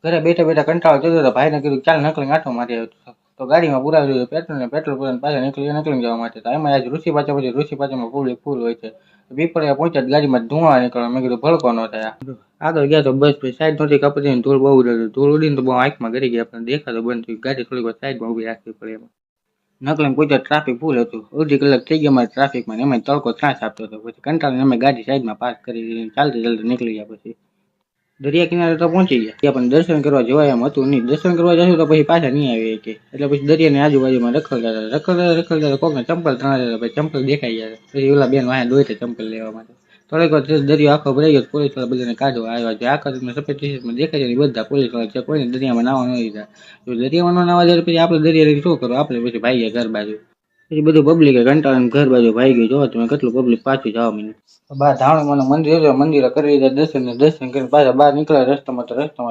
ઘરે બેઠા બેઠા કંટાળો જતો હતો. ભાઈને કીધું ચાલ નકલી આંટો મારી આવ્યો. તો ગાડીમાં પુરાવી દીધું પેટ્રોલ ને પેટ્રોલ પૂરાને પાછા નીકળી જવા માટે. તો એમાં આજ ઋષિ પાછા પછી ઋષિ પાછામાં પબ્લિક ફૂલ હોય છે. પીપળિયા પહોંચ્યા ગાડીમાં ધુઆ નીકળ્યો. મેં કીધું ભડકો ન થાય. આગળ ગયા તો બસ પછી સાઈડ નહોતી કાપતી ને ધૂળ બહુ ઉડતી. ધૂળ ઉડીને તો બહુ આંખમાં ગરી ગયા. પણ દેખાતો બંધ થયું. ગાડી થોડીક વાર સાઈડમાં ઊભી રાખવી પડે એમાં. નકલીને પહોંચ્યા ટ્રાફિક ફૂલ હતું. અડધી કલાક થઈ ગયા મારે ટ્રાફિકમાં. એમાં તડકો ત્રાસ આપતો હતો. પછી કંટાળીને અમે ગાડી સાઈડમાં પાર્ક કરી દીધી. ચાલતી નીકળી ગયા. પછી દરિયા કિનારે તો પહોંચી ગયા. ત્યાં પણ દર્શન કરવા જવાય એમ હતું નહીં. દર્શન કરવા જશું તો પછી પાછા નહીં આવી કે એટલે પછી દરિયાની આજુબાજુમાં રખડતા કોકને ચંપલ ત્રણા હતા. પછી ચંપલ દેખાઈ ગયા. પછી ઓલા બેન વાહે દોડે ચંપલ લેવા માટે. થોડીક વાર દરિયો આખો ભરાઈ ગયો. પોલીસ વાળા બધાને કાઢવા આવ્યા છે. આખા સફેદ ટી-શર્ટમાં દેખાય છે બધા પોલીસ વાળા છે. કોઈને દરિયામાં નાવા ન દીધા. દરિયામાં ન નાવા જાય પછી આપણે દરિયા શું કરો? આપણે પછી ભાઈએ ઘર બાજુ. પછી બધું પબ્લિક કંટાળીને ઘર બાજુ ભાઈ ગયું. જોવો તમે કેટલું પબ્લિક પાછું જવા માંડ્યું. બહાર ધાણુમાનું મંદિર હતું. મંદિરે કરી લીધા દર્શન કરીને પાછા બહાર નીકળ્યા રસ્તામાં. તો રસ્તામાં